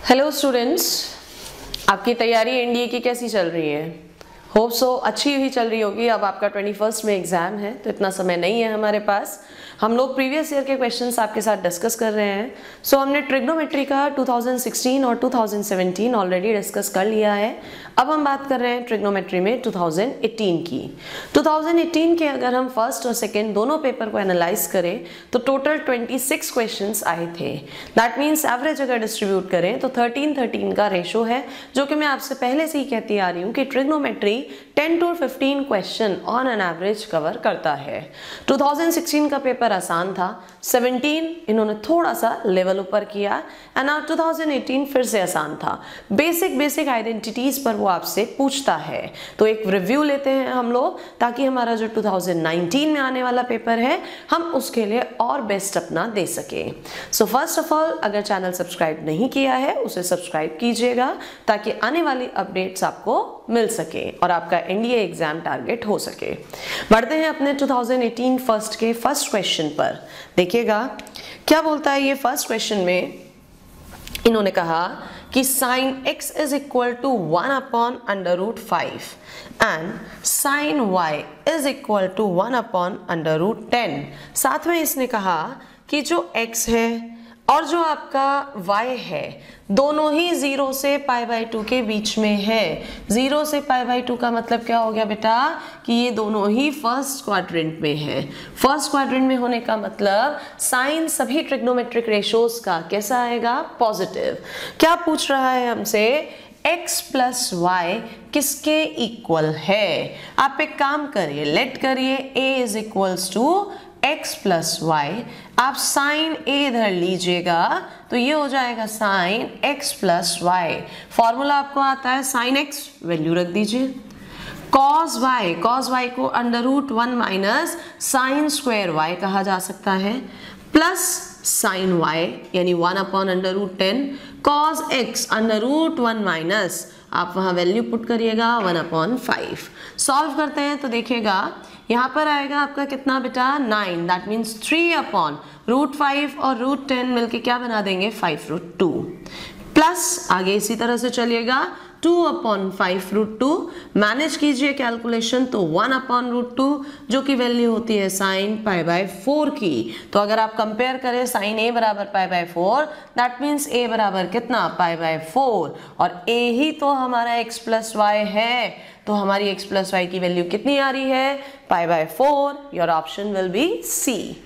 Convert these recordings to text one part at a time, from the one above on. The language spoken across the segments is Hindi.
हेलो स्टूडेंट्स, आपकी तैयारी एनडीए की कैसी चल रही है? होप सो अच्छी ही चल रही होगी। अब आपका 21st में एग्जाम है तो इतना समय नहीं है हमारे पास। हम लोग प्रीवियस ईयर के क्वेश्चंस आपके साथ डिस्कस कर रहे हैं। सो हमने ट्रिग्नोमेट्री का 2016 और 2017 ऑलरेडी डिस्कस कर लिया है। अब हम बात कर रहे हैं ट्रिग्नोमेट्री में 2018 की। 2018 के अगर हम फर्स्ट और सेकेंड दोनों पेपर को एनालाइज करें तो टोटल 26 क्वेश्चंस आए थे। दैट मीन्स एवरेज अगर डिस्ट्रीब्यूट करें तो 13-13 का रेशो है, जो कि मैं आपसे पहले से ही कहती आ रही हूँ कि trigonometry 10 to 15 question on an average cover करता है। 2016 का पेपर आसान था, 17 इन्होंने थोड़ा सा लेवल ऊपर किया एंड नाउ 2018 फिर से आसान था। बेसिक आइडेंटिटीज पर वो आपसे पूछता है। तो एक रिव्यू लेते हैं हम लोग, ताकि हमारा जो 2019 में आने वाला पेपर है हम उसके लिए और बेस्ट अपना दे सके। सो फर्स्ट ऑफ ऑल, अगर चैनल सब्सक्राइब नहीं किया है उसे सब्सक्राइब कीजिएगा ताकि आने वाली अपडेट्स आपको मिल सके और आपका एनडीए एग्जाम टारगेट हो सके। बढ़ते हैं अपने 2018 फर्स्ट के फर्स्ट क्वेश्चन पर। देखिएगा क्या बोलता है ये फर्स्ट क्वेश्चन में। इन्होंने कहा कि sin x is equal to 1 upon under root 5 and sin y is equal to 1 upon under root 10। साथ में इसने कहा कि जो x है और जो आपका y है दोनों ही 0 से π/2 के बीच में है। 0 से π/2 का मतलब क्या हो गया बेटा कि ये दोनों ही फर्स्ट क्वाड्रेंट में है। फर्स्ट क्वाड्रेंट में होने का मतलब साइन सभी ट्रिग्नोमेट्रिक रेशोज का कैसा आएगा? पॉजिटिव। क्या पूछ रहा है हमसे? x प्लस वाई किसके इक्वल है? आप एक काम करिए, लेट करिए a is equals to x plus y. आप साइन a इधर लीजिएगा तो ये हो जाएगा sine x plus y. Formula आपको आता है साइन x, वैल्यू रख दीजिए। कॉस y को under root 1 minus sine square y कहा जा सकता है, प्लस साइन y यानी 1 upon under root 10, cos x under root 1 minus आप वहां वैल्यू पुट करिएगा 1 अपॉन 5। सॉल्व करते हैं तो देखिएगा यहाँ पर आएगा आपका कितना बेटा? 9। दैट मीन्स 3 अपॉन रूट 5 और रूट 10 मिलके क्या बना देंगे? 5 रूट 2। प्लस आगे इसी तरह से चलिएगा 2 अपॉन 5 रूट 2। मैनेज कीजिए कैलकुलेशन तो 1 अपॉन रूट 2 जो कि वैल्यू होती है साइन π/4 की। तो अगर आप कंपेयर करें साइन a बराबर π/4, दैट मीन्स a बराबर कितना? π/4। और a ही तो हमारा x प्लस वाई है, तो हमारी x प्लस वाई की वैल्यू कितनी आ रही है? π/4। Your option will be C.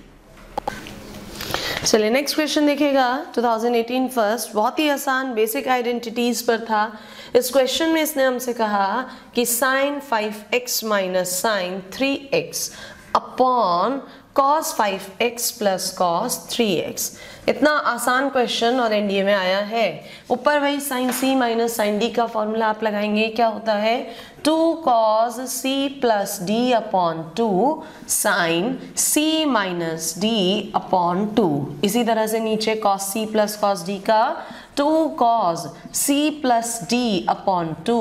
चलिए नेक्स्ट क्वेश्चन देखिएगा। 2018 फर्स्ट, बहुत ही आसान बेसिक आइडेंटिटीज पर था। इस क्वेश्चन में इसने हमसे कहा कि sine 5x minus sine 3x upon cos 5x plus cos 3x। इतना आसान क्वेश्चन और एनडीए में आया है। ऊपर वही sine c minus sine d का फॉर्मूला आप लगाएंगे। क्या होता है? 2 cos c plus d upon 2 sine c minus d upon 2। इसी तरह से नीचे cos c plus cos d का 2 cos c plus d upon 2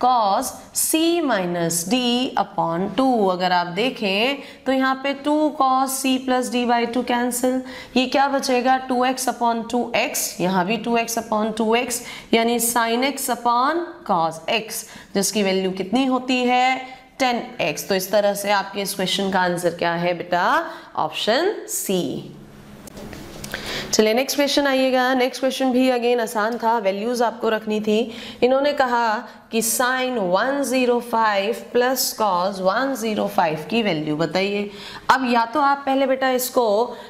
cos c minus d upon 2। अगर आप देखें तो यहाँ पे 2 cos c plus d by 2 cancel, ये क्या बचेगा? 2x अपॉन 2x, यहाँ भी 2x अपॉन 2x यानी sin x upon cos x, जिसकी वैल्यू कितनी होती है? 10x। तो इस तरह से आपके इस क्वेश्चन का आंसर क्या है बेटा? Option C. चलिए नेक्स्ट क्वेश्चन आइएगा। नेक्स्ट क्वेश्चन भी अगेन आसान था, वैल्यूज आपको रखनी थी। इन्होंने कहा कि साइन 105 प्लस कॉस 105 की वैल्यू बताइए। अब या तो आप पहले बेटा इसको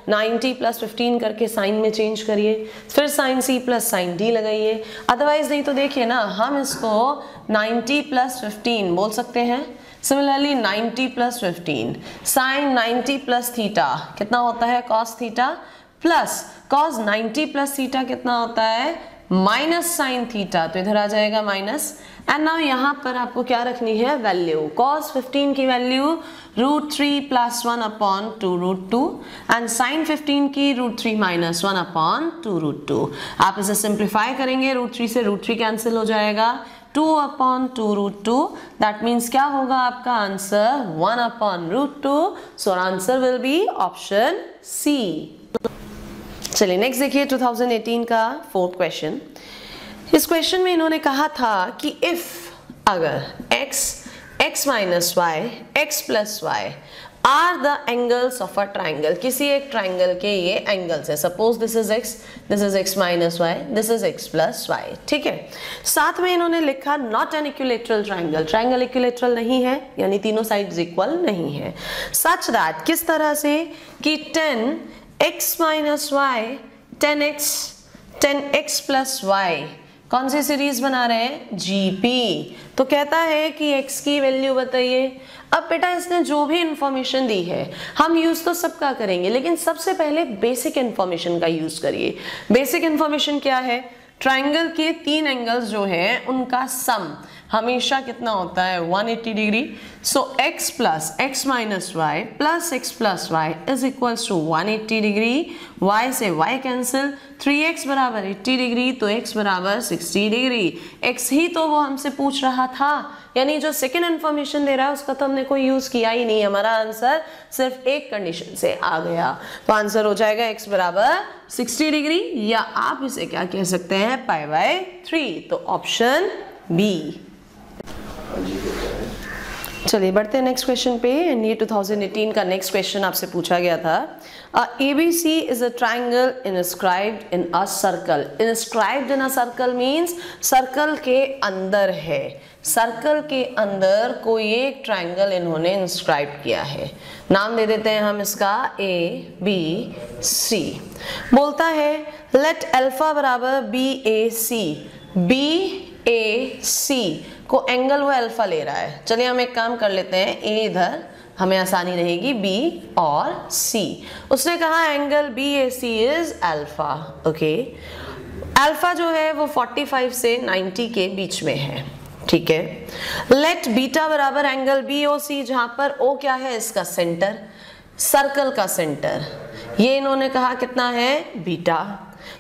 90 प्लस 15 करके साइन में चेंज करिए, फिर sine c plus sine d लगाइए। अदरवाइज नहीं तो देखिए ना, हम इसको 90 प्लस 15 बोल सकते हैं। Similarly 90 plus 15 sine 90 plus theta कितना होता है? Cos theta plus cos 90 plus theta कितना होता है? Minus sine theta. तो इधर आ जाएगा माइनस। एंड नाउ यहाँ पर आपको क्या रखनी है? वैल्यू। कॉस 15 की value root 3 plus 1 upon 2 root 2 and sine 15 की रूट 3 माइनस 1 अपॉन 2 रूट 2। आप इसे सिंप्लीफाई करेंगे, रूट 3 से रूट 3 कैंसिल हो जाएगा, 2 अपॉन 2 रूट 2। दैट मीन्स क्या होगा आपका आंसर? 1 upon root 2। So answer will be option C. चलिए नेक्स्ट देखिए 2018 का फोर्थ क्वेश्चन। इस क्वेश्चन में इन्होंने कहा था कि इफ अगर x minus y x plus y are the angles of a triangle, किसी एक ट्राइंगल के ये एंगल्स है, suppose this is x minus y, this is x plus y, ठीक है। साथ में इन्होंने लिखा not an equilateral triangle, triangle equilateral नहीं है, यानी तीनों साइड्स इक्वल नहीं है। सच दैट, किस तरह से कि 10x minus Y 10x plus Y कौन सी सीरीज बना रहे हैं, जीपी। तो कहता है कि x की वैल्यू बताइए। अब बेटा इसने जो भी इंफॉर्मेशन दी है हम यूज तो सबका करेंगे, लेकिन सबसे पहले बेसिक इंफॉर्मेशन का यूज करिए। बेसिक इंफॉर्मेशन क्या है, ट्राइंगल के 3 एंगल्स जो हैं उनका सम हमेशा कितना होता है, 180 degree. So x plus x minus y plus x plus y is equals to 180 degree. y से y कैंसिल, 3x बराबर 80 डिग्री तो x बराबर 60 डिग्री। x ही तो वो हमसे पूछ रहा था, यानी जो सेकेंड इंफॉर्मेशन दे रहा है उसका तो हमने कोई यूज किया ही नहीं। हमारा आंसर सिर्फ एक कंडीशन से आ गया, तो आंसर हो जाएगा x बराबर 60 डिग्री, या आप इसे क्या कह सकते हैं, पाई बाय 3। तो ऑप्शन बी। चलिए बढ़ते हैं नेक्स्ट क्वेश्चन पे। एंड ये 2018 का नेक्स्ट क्वेश्चन आपसे पूछा गया था। ABC is a triangle inscribed in a circle. Inscribed in a circle means circle के अंदर है, सर्कल के अंदर कोई एक ट्राइंगल इन्होंने इंस्क्राइब किया है। नाम दे देते हैं हम इसका ABC। बोलता है लेट अल्फा बराबर BAC, BAC को एंगल वो अल्फा ले रहा है। चलिए हम एक काम कर लेते हैं, A इधर हमें आसानी रहेगी, B और C। उसने कहा angle BAC is alpha, okay. Alpha जो है वो 45 से 90 के बीच में है, ठीक है। लेट बीटा बराबर एंगल BOC, जहां पर O क्या है, इसका सेंटर, सर्कल का सेंटर, ये इन्होंने कहा कितना है, बीटा।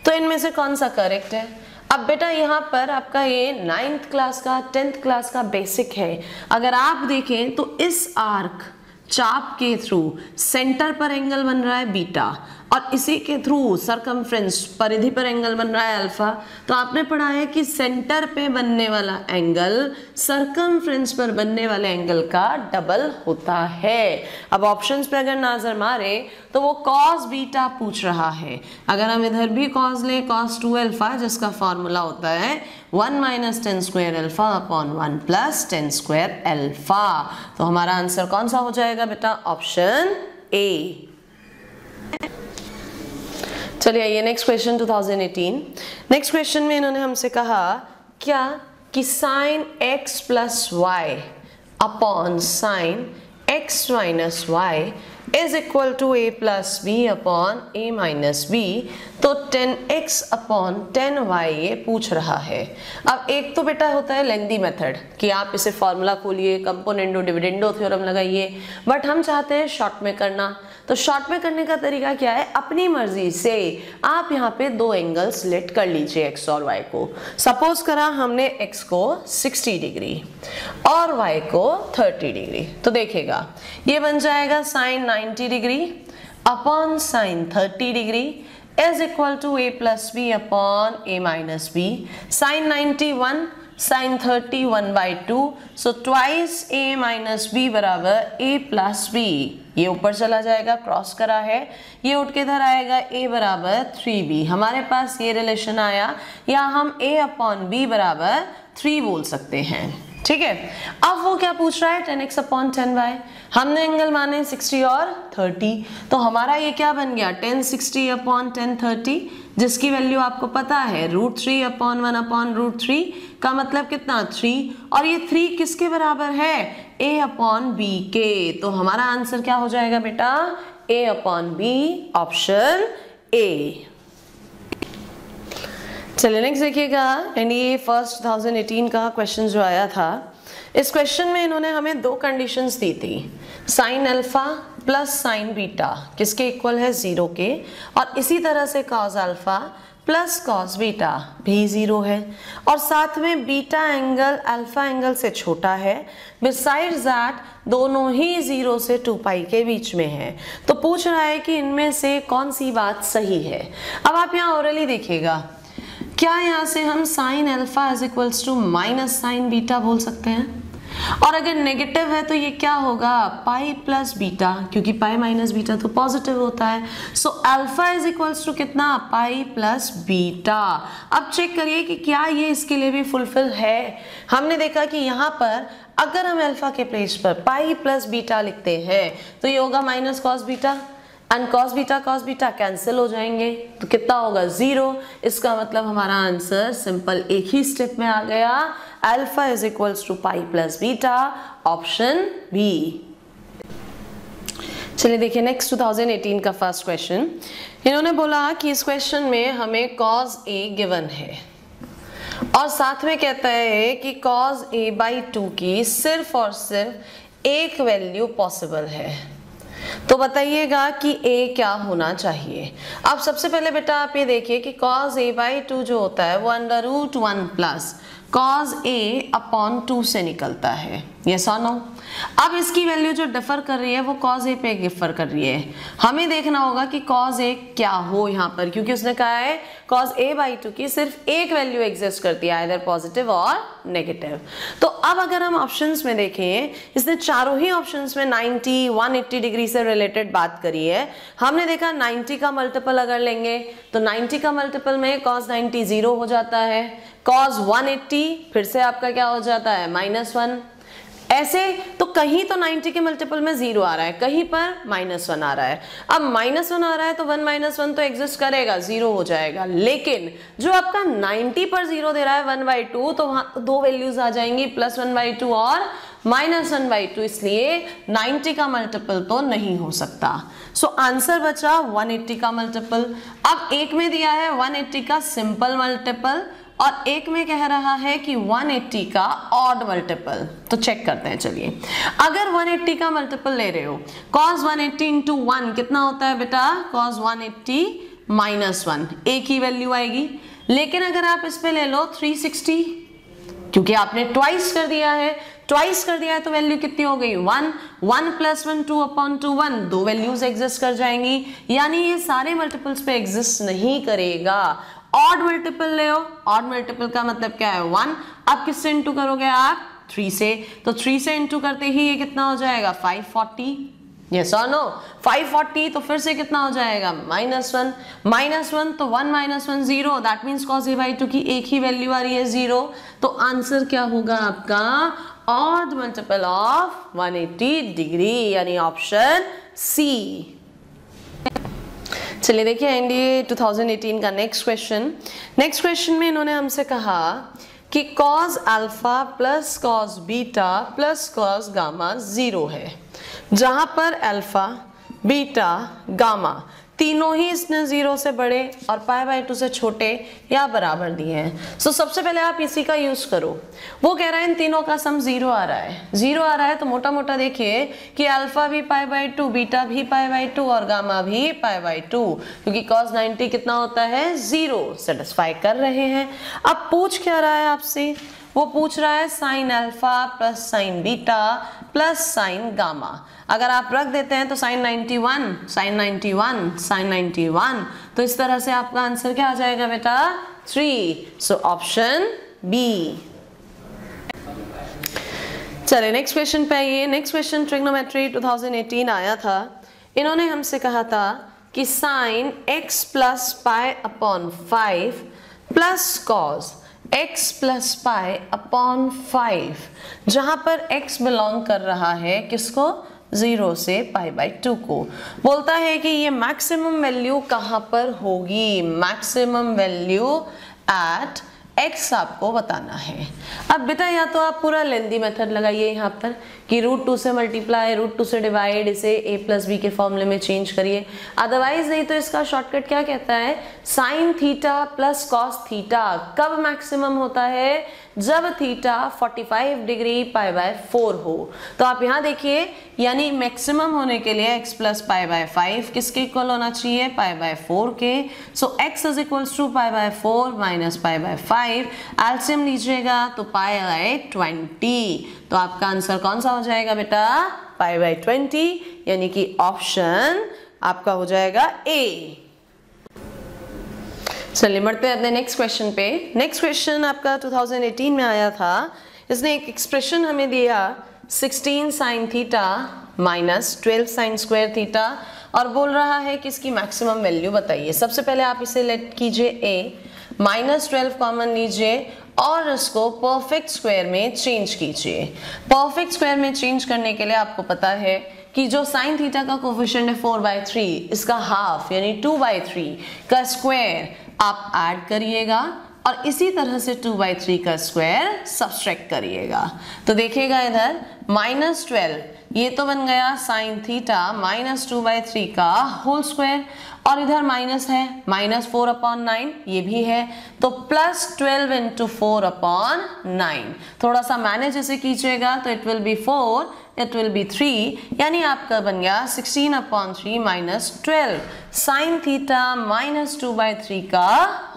तो इनमें से कौन सा करेक्ट है। अब बेटा यहाँ पर आपका ये 9th क्लास का 10th क्लास का बेसिक है। अगर आप देखें तो इस आर्क चाप के थ्रू सेंटर पर एंगल बन रहा है बीटा, और इसी के थ्रू सरकमफ्रेंस परिधि पर एंगल बन रहा है अल्फा। तो आपने पढ़ा है कि सेंटर पे बनने वाला एंगल सरकमफ्रेंस पर बनने वाले एंगल का डबल होता है। अब ऑप्शंस पे अगर नजर मारे तो वो cos बीटा पूछ रहा है। अगर हम इधर भी cos ले, cos 2 अल्फा, जिसका फॉर्मूला होता है 1 minus 10 square alpha upon 1 plus 10 square alpha. तो हमारा आंसर कौन सा हो जाएगा बेटा, ऑप्शन ए। चलिए ये नेक्स्ट क्वेश्चन 2018। नेक्स्ट क्वेश्चन में इन्होंने हमसे कहा क्या कि sine x plus y upon sine x minus y is equal to a plus B upon a minus B. तो 10x अपॉन 10y ये पूछ रहा है। अब एक तो बेटा होता है लेंदी मेथड कि आप इसे फॉर्मूला खोलिए, कंपोनेंडो डिविडेंडो थ्योरम लगाइए, बट हम चाहते हैं शॉर्ट में करना। तो शॉर्ट में करने का तरीका क्या है, अपनी मर्जी से आप यहाँ पे 2 एंगल सिलेक्ट कर लीजिए x और y को। सपोज करा हमने x को 60 डिग्री और y को 30 डिग्री, तो देखेगा ये बन जाएगा sine 90 degree upon sine 30 degree is equal to a plus B upon a minus B. Sine 91 sine 30 1/2, so twice a minus B बराबर a प्लस बी। ये ऊपर चला जाएगा, क्रॉस करा है, ये उठ के इधर आएगा a बराबर 3b। हमारे पास ये रिलेशन आया, या हम a अपॉन b बराबर 3 बोल सकते हैं, ठीक है। अब वो क्या पूछ रहा है, 10x अपॉन 10y। हमने एंगल माने 60 और 30, तो हमारा ये क्या बन गया, 1060 अपॉन 1030, जिसकी वैल्यू आपको पता है √3 अपॉन 1 अपॉन √3 का मतलब कितना 3, और ये 3 किसके बराबर है, a अपॉन b के। तो हमारा आंसर क्या हो जाएगा बेटा, a upon b, option A. चलिए नेक्स्ट देखिएगा। एंड ये फर्स्ट 2018 का क्वेश्चन जो आया था, इस क्वेश्चन में इन्होंने हमें 2 कंडीशंस दी थी, sine alpha plus sign beta किसके इक्वल है, 0 के, और इसी तरह से cos alpha plus cos beta भी 0 है, और साथ में बीटा एंगल अल्फा एंगल से छोटा है। बिसाइड्स दैट दोनों ही 0 से 2 पाई के बीच में है। तो पूछ रहा है कि इनमें से कौन सी बात सही है। अब आप यहाँ ओरली देखिएगा, क्या यहाँ से हम sine alpha is equals to minus sine beta बोल सकते हैं? और अगर नेगेटिव है तो ये क्या होगा, पाई प्लस बीटा, क्योंकि पाई माइनस बीटा तो पॉजिटिव होता है। So alpha is equals to कितना, पाई प्लस बीटा। अब चेक करिए कि क्या ये इसके लिए भी फुलफिल है। हमने देखा कि यहाँ पर अगर हम अल्फा के प्लेस पर पाई प्लस बीटा लिखते हैं तो ये होगा minus cos beta, and cos beta cancel हो जाएंगे, तो कितना होगा, 0। इसका मतलब हमारा आंसर सिंपल एक ही स्टेप में आ गया, alpha is equals to pi plus beta, option B. चलिए देखिए नेक्स्ट 2018 का फर्स्ट क्वेश्चन। इन्होंने बोला कि इस क्वेश्चन में हमें cos A गिवन है और साथ में कहता है कि cos A/2 की सिर्फ और सिर्फ एक वैल्यू पॉसिबल है। तो बताइएगा कि A क्या होना चाहिए। अब सबसे पहले बेटा आप ये देखिए कि cos A/2 जो होता है वो √1 प्लस cos A/2 से निकलता है, यस और नो। अब इसकी वैल्यू जो डिफर कर रही है वो cos A पे डिफर कर रही है। हमें देखना होगा कि cos A क्या हो यहाँ पर, क्योंकि उसने कहा है cos A/2 की सिर्फ एक वैल्यू एग्जिस्ट करती है, आइदर पॉजिटिव और नेगेटिव। तो अब अगर हम ऑप्शंस में देखें, इसने चारों ही ऑप्शंस में 90, 180 डिग्री से रिलेटेड बात करी है। हमने देखा 90 का मल्टीपल अगर लेंगे तो 90 का मल्टीपल में cos 90 0 हो जाता है, cos 180 फिर से आपका क्या हो जाता है, -1। ऐसे तो कहीं तो 90 के मल्टीपल में 0 आ रहा है, कहीं पर -1 आ रहा है। अब -1 आ रहा है तो 1 - 1 तो एग्जिस्ट करेगा, 0 हो जाएगा। लेकिन जो आपका 90 पर 0 दे रहा है 1/2, तो वहां दो वैल्यूज आ जाएंगी, +1/2 और -1/2, इसलिए 90 का मल्टीपल तो नहीं हो सकता। सो आंसर बचा 180 का मल्टीपल। अब एक में दिया है 180 का सिंपल मल्टीपल और एक में कह रहा है कि 180 का ऑड मल्टीपल। तो चेक करते हैं, चलिए। अगर 180 का मल्टीपल ले रहे हो, cos 180 इंटू 1 कितना होता है बेटा, cos 180 -1, एक ही वैल्यू आएगी। लेकिन अगर आप इस पे ले लो 360, क्योंकि आपने ट्वाइस कर दिया है, तो वैल्यू कितनी हो गई, 1 + 1 2/2 1, दो वैल्यूज एग्जिस्ट कर जाएंगी, यानी ये सारे मल्टीपल्स पे एग्जिस्ट नहीं करेगा। ऑड मल्टीपल ले, ऑड मल्टीपल का मतलब क्या है, 1। अब किससे इंटू करोगे आप, 3 से, तो 3 से इंटू करते ही ये कितना हो जाएगा, 540, यस और नो, 540। तो फिर से कितना हो जाएगा, -1 तो 1 - 1 0, दैट मीन्स cos A/2 की एक ही वैल्यू आ रही है, 0। तो आंसर क्या होगा आपका, ऑड मल्टीपल ऑफ 180 डिग्री, यानी ऑप्शन सी। चलिए देखिए एनडीए 2018 का नेक्स्ट क्वेश्चन में इन्होंने हमसे कहा कि cos alpha plus cos beta plus cos gamma 0 है, जहां पर अल्फा, बीटा, गामा तीनों ही इसने 0 से बड़े और π/2 से छोटे या बराबर दिए हैं। सो सबसे पहले आप इसी का यूज करो। वो कह रहा है इन तीनों का सम 0 आ रहा है, तो मोटा मोटा देखिए कि अल्फा भी π/2, बीटा भी π/2 और गामा भी π/2, क्योंकि cos 90 कितना होता है, 0, सेटिस्फाई कर रहे हैं। अब पूछ क्या रहा है आपसे, वो पूछ रहा है sine alpha plus sign beta plus sign gamma. अगर आप रख देते हैं तो साइन 91, तो इस तरह से आपका आंसर क्या आ जाएगा बेटा, 3। So option B. चलिए नेक्स्ट क्वेश्चन पे आइए। नेक्स्ट क्वेश्चन ट्रिग्नोमेट्री 2018 आया था। इन्होंने हमसे कहा था कि sine x plus π/5 plus cos x plus π/5, जहां पर x बिलोंग कर रहा है किसको, 0 से π/2 को। बोलता है कि ये मैक्सिमम वैल्यू कहां पर होगी, मैक्सिमम वैल्यू एट x आपको बताना है। अब बेटा या तो आप पूरा लेंदी मेथड लगाइए यहाँ पर कि √2 से मल्टीप्लाई, √2 से डिवाइड, इसे a + b के फॉर्मूले में चेंज करिए। अदरवाइज नहीं तो इसका शॉर्टकट क्या कहता है, sine theta plus cos theta कब मैक्सिमम होता है, जब थीटा 45 डिग्री π/4 हो। तो आप यहाँ देखिए, यानी मैक्सिमम होने के लिए x प्लस π/5 किसके इक्वल होना चाहिए, π/4 के। So x is equals to π/4 minus π/5, LCM लीजिएगा तो π/20। तो आपका आंसर कौन सा हो जाएगा बेटा, π/20, यानी कि ऑप्शन आपका हो जाएगा ए। चलिए बढ़ते हैं अपने नेक्स्ट क्वेश्चन पे। नेक्स्ट क्वेश्चन आपका 2018 में आया था। इसने एक एक्सप्रेशन हमें दिया 16 sine theta minus 12 sine square theta और बोल रहा है कि इसकी मैक्सिमम वैल्यू बताइए। सबसे पहले आप इसे लेट कीजिए a, -12 कॉमन लीजिए और इसको परफेक्ट स्क्वायर में चेंज कीजिए। परफेक्ट स्क्वायर में चेंज करने के लिए आपको पता है कि जो साइन थीटा का कोफिशिएंट है 4/3, इसका हाफ यानी 2/3 का स्क्वायर आप ऐड करिएगा और इसी तरह से 2/3 का स्क्वायर सब्सट्रैक्ट करिएगा। तो देखिएगा इधर -12 ये तो बन गया साइन थीटा -2/3 का होल स्क्वायर और इधर माइनस है -4/9 ये भी है तो +12 × 4/9। थोड़ा सा मैनेज ऐसे कीजिएगा तो it will be 4, it will be 3 यानी आपका बन गया 16/3 - 12 साइन थीटा -2/3 का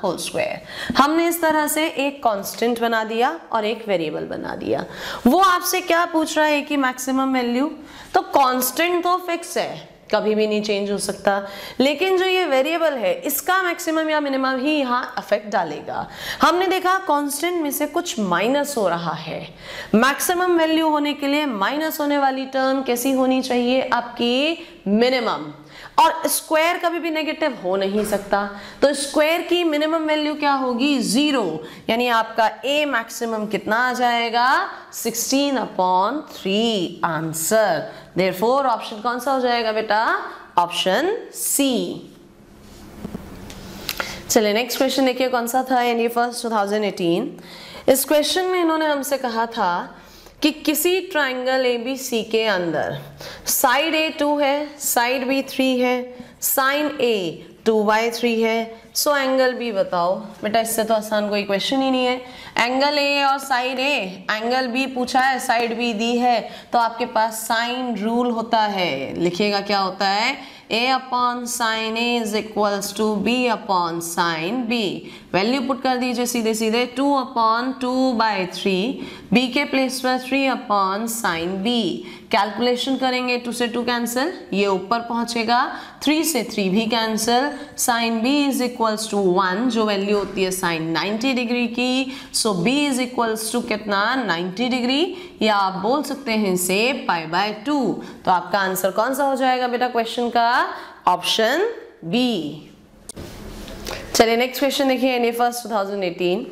होल स्क्वायर। हमने इस तरह से एक कांस्टेंट बना दिया और एक वेरिएबल बना दिया। वो आपसे क्या पूछ रहा है कि मैक्सिमम वैल्यू, तो कांस्टेंट तो फिक्स है, कभी भी नहीं चेंज हो सकता, लेकिन जो ये वेरिएबल है इसका मैक्सिमम या मिनिमम ही यहाँ अफेक्ट डालेगा। हमने देखा कांस्टेंट में से कुछ माइनस हो रहा है। मैक्सिमम वैल्यू होने के लिए माइनस होने वाली टर्म कैसी होनी चाहिए, आपकी मिनिमम, और स्क्वायर कभी भी नेगेटिव हो नहीं सकता, तो स्क्वायर की मिनिमम वैल्यू क्या होगी 0, यानी आपका a मैक्सिमम कितना आ जाएगा 16/3 आंसर। देयरफॉर ऑप्शन कौन सा हो जाएगा बेटा, ऑप्शन सी। चलिए नेक्स्ट क्वेश्चन देखिए कौन सा था, यानी फर्स्ट 2018। इस क्वेश्चन में इन्होंने हमसे कहा था कि किसी ट्राइंगल ABC के अंदर साइड A 2 है, साइड B 3 है, साइन A 2/3 है, सो एंगल B बताओ। बेटा इससे तो आसान कोई क्वेश्चन ही नहीं है। एंगल A और साइड A, एंगल B पूछा है, साइड B दी है, तो आपके पास साइन रूल होता है। लिखिएगा क्या होता है, A/sin A = B/sin B। Value put कर दीजिए सीधे सीधे 2/2/3, B के प्लेस पर 3/sin B। कैलकुलेशन करेंगे 2 से 2 कैंसिल, ये ऊपर पहुंचेगा, 3 से 3 भी कैंसिल, sin B = 1 जो वैल्यू होती है sin 90 डिग्री की, सो B = कितना 90 डिग्री, या आप बोल सकते हैं इसे π/2। तो आपका आंसर कौन सा हो जाएगा बेटा क्वेश्चन का, ऑप्शन बी। चलिए नेक्स्ट क्वेश्चन देखिए, एनी फर्स्ट 2018।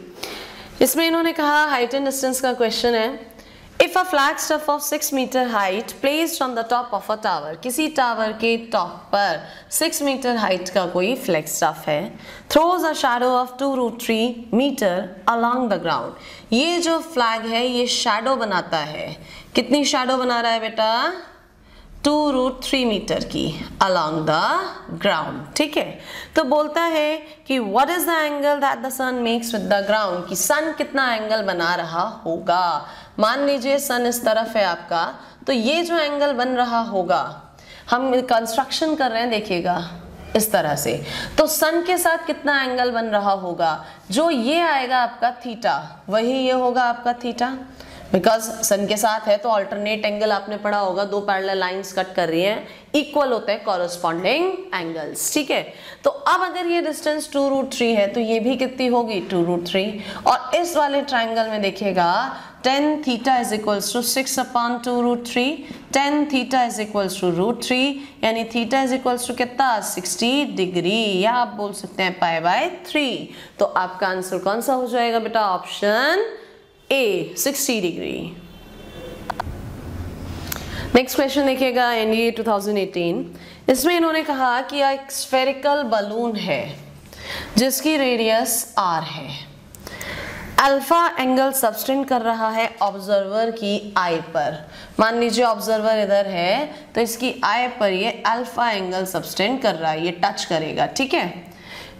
इसमें इन्होंने कहा हाइट एंड डिस्टेंस का क्वेश्चन है। If a flag stuff of 6 meter height placed on the top of a tower, किसी टावर के टॉप पर 6 मीटर हाइट का कोई फ्लैग स्टफ है, throws a shadow of 2√3 meter along the ground। ये जो फ्लैग है ये शैडो बनाता है, कितनी शैडो बना रहा है बेटा, 2√3 मीटर की along the ground। ठीक है, तो बोलता है कि what is the angle that the sun makes with the ground, कि सन कितना एंगल बना रहा होगा। मान लीजिए सन इस तरफ है आपका, तो ये जो एंगल बन रहा होगा, हम कंस्ट्रक्शन कर रहे हैं देखिएगा इस तरह से, तो सन के साथ कितना एंगल बन रहा होगा, जो ये आएगा आपका थीटा, वही ये होगा आपका थीटा, बिकॉज सन के साथ है तो अल्टरनेट एंगल आपने पढ़ा होगा, दो पैरेलल लाइंस कट कर रही हैं, इक्वल होते हैं कॉरस्पॉन्डिंग एंगल्स। ठीक है, तो अब अगर ये डिस्टेंस 2√3 है तो ये भी कितनी होगी 2√3, और इस वाले ट्राइंगल में देखिएगा tan theta = 6/2√3, tan theta = √3, यानी थीटा = कितना 60 डिग्री, या आप बोल सकते हैं π/3। तो आपका आंसर कौन सा हो जाएगा बेटा, option A 60 degree. Next question देखिएगा, एनडीए 2018। इसमें इन्होंने कहा कि एक स्फेरिकल बलून है जिसकी रेडियस r है, अल्फा एंगल सबटेंड कर रहा है ऑब्जर्वर की आई पर। मान लीजिए ऑब्जर्वर इधर है तो इसकी आई पर ये अल्फा एंगल सबटेंड कर रहा है, ये टच करेगा। ठीक है,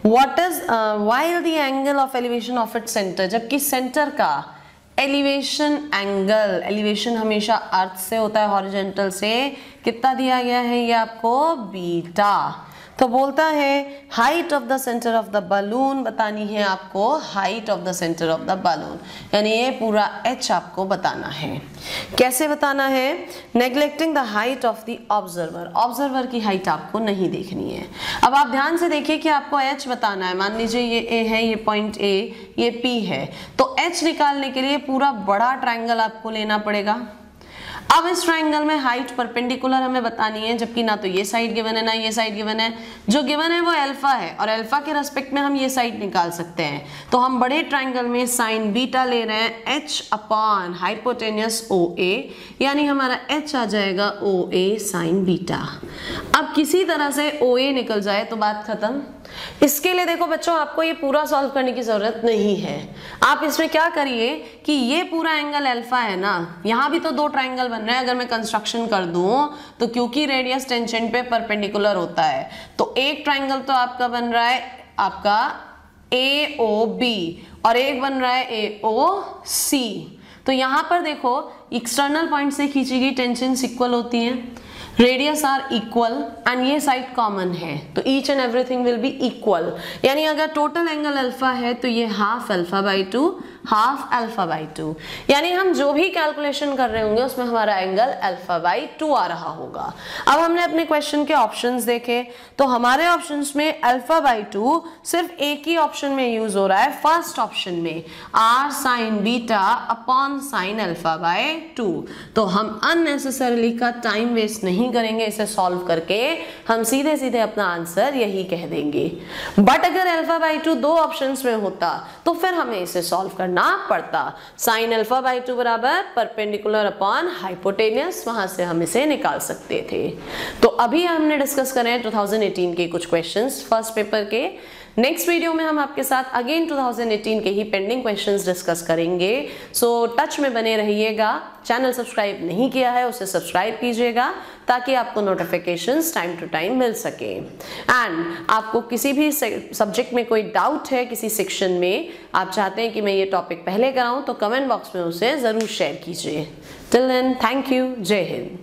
what is while the angle of elevation of its centre, जबकि सेंटर का एलिवेशन एंगल, एलिवेशन हमेशा अर्थ से होता है हॉरिजॉन्टल से, कितना दिया गया है ये आपको बीटा। तो बोलता है height of the centre of the balloon बतानी है आपको, height of the centre of the balloon, यानी ये पूरा h आपको बताना है। कैसे बताना है? Neglecting the height of the observer, observer की हाइट आपको नहीं देखनी है। अब आप ध्यान से देखिए कि आपको h बताना है। मान लीजिए ये a है, ये पॉइंट a, ये p है, तो h निकालने के लिए पूरा बड़ा ट्रायंगल आपको लेना पड़ेगा। अब इस ट्रायंगल में हाइट परपेंडिकुलर हमें बतानी है, जबकि ना तो ये साइड गिवन है ना ये साइड गिवन है। जो गिवन है वो अल्फा है और अल्फा के रेस्पेक्ट में हम ये साइड निकाल सकते हैं। तो हम बड़े ट्रायंगल में साइन बीटा ले रहे हैं h अपॉन हाइपोटेन्यूस OA, यानी हमारा h आ जाएगा OA साइन बीटा। अब किसी तरह से OA निकल जाए तो बात खत्म। इसके लिए देखो बच्चों, आपको ये पूरा सॉल्व करने की जरूरत नहीं है। आप इसमें क्या करिए कि ये पूरा एंगल अल्फा है ना, यहाँ भी तो दो ट्रायंगल बन रहे हैं। अगर मैं कंस्ट्रक्शन कर दूं तो क्योंकि रेडियस टेंजेंट पे परपेंडिकुलर होता है, तो एक ट्रायंगल तो आपका बन रहा है आपका AOB और एक बन रहा है AOC। तो यहाँ पर देखो एक्सटर्नल पॉइंट से खींची गई टेंजेंट्स इक्वल होती हैं, रेडियस आर इक्वल एंड ये साइड कॉमन है, तो each and everything will be equal. यानी अगर टोटल एंगल अल्फा है तो ये half alpha by 2, half alpha by 2, यानी हम जो भी कैलकुलेशन कर रहे होंगे उसमें हमारा एंगल अल्फा बाई 2 आ रहा होगा। अब हमने अपने क्वेश्चन के ऑप्शंस देखे, तो हमारे ऑप्शंस में अल्फा बाई 2 सिर्फ एक ही ऑप्शन में यूज हो रहा है, फर्स्ट ऑप्शन में R sine beta upon sine alpha by 2। तो हम अननेसेसरली का टाइम वेस्ट नहीं करेंगे इसे सॉल्व करके, हम सीधे सीधे अपना आंसर यही कह देंगे। बट अगर अल्फा बाई 2 दो ऑप्शंस में होता तो फिर हमें इसे सॉल्व करना पड़ता। साइन अल्फा बाई 2 बराबर परपेंडिकुलर अपॉन हाइपोटेन्यूस, वहां से हम इसे निकाल सकते थे। तो अभी हमने डिस्कस करें 2018 के कुछ क्वेश्चंस फर्स्ट पेपर के। नेक्स्ट वीडियो में हम आपके साथ अगेन 2018 के ही पेंडिंग क्वेश्चंस डिस्कस करेंगे। सो टच में बने रहिएगा। चैनल सब्सक्राइब नहीं किया है उसे सब्सक्राइब कीजिएगा ताकि आपको नोटिफिकेशंस टाइम टू टाइम मिल सके। एंड आपको किसी भी सब्जेक्ट में कोई डाउट है, किसी सेक्शन में आप चाहते हैं कि मैं ये टॉपिक पहले कराऊं, तो कमेंट बॉक्स में उसे जरूर शेयर कीजिए। टिल देन, थैंक यू, जय हिंद।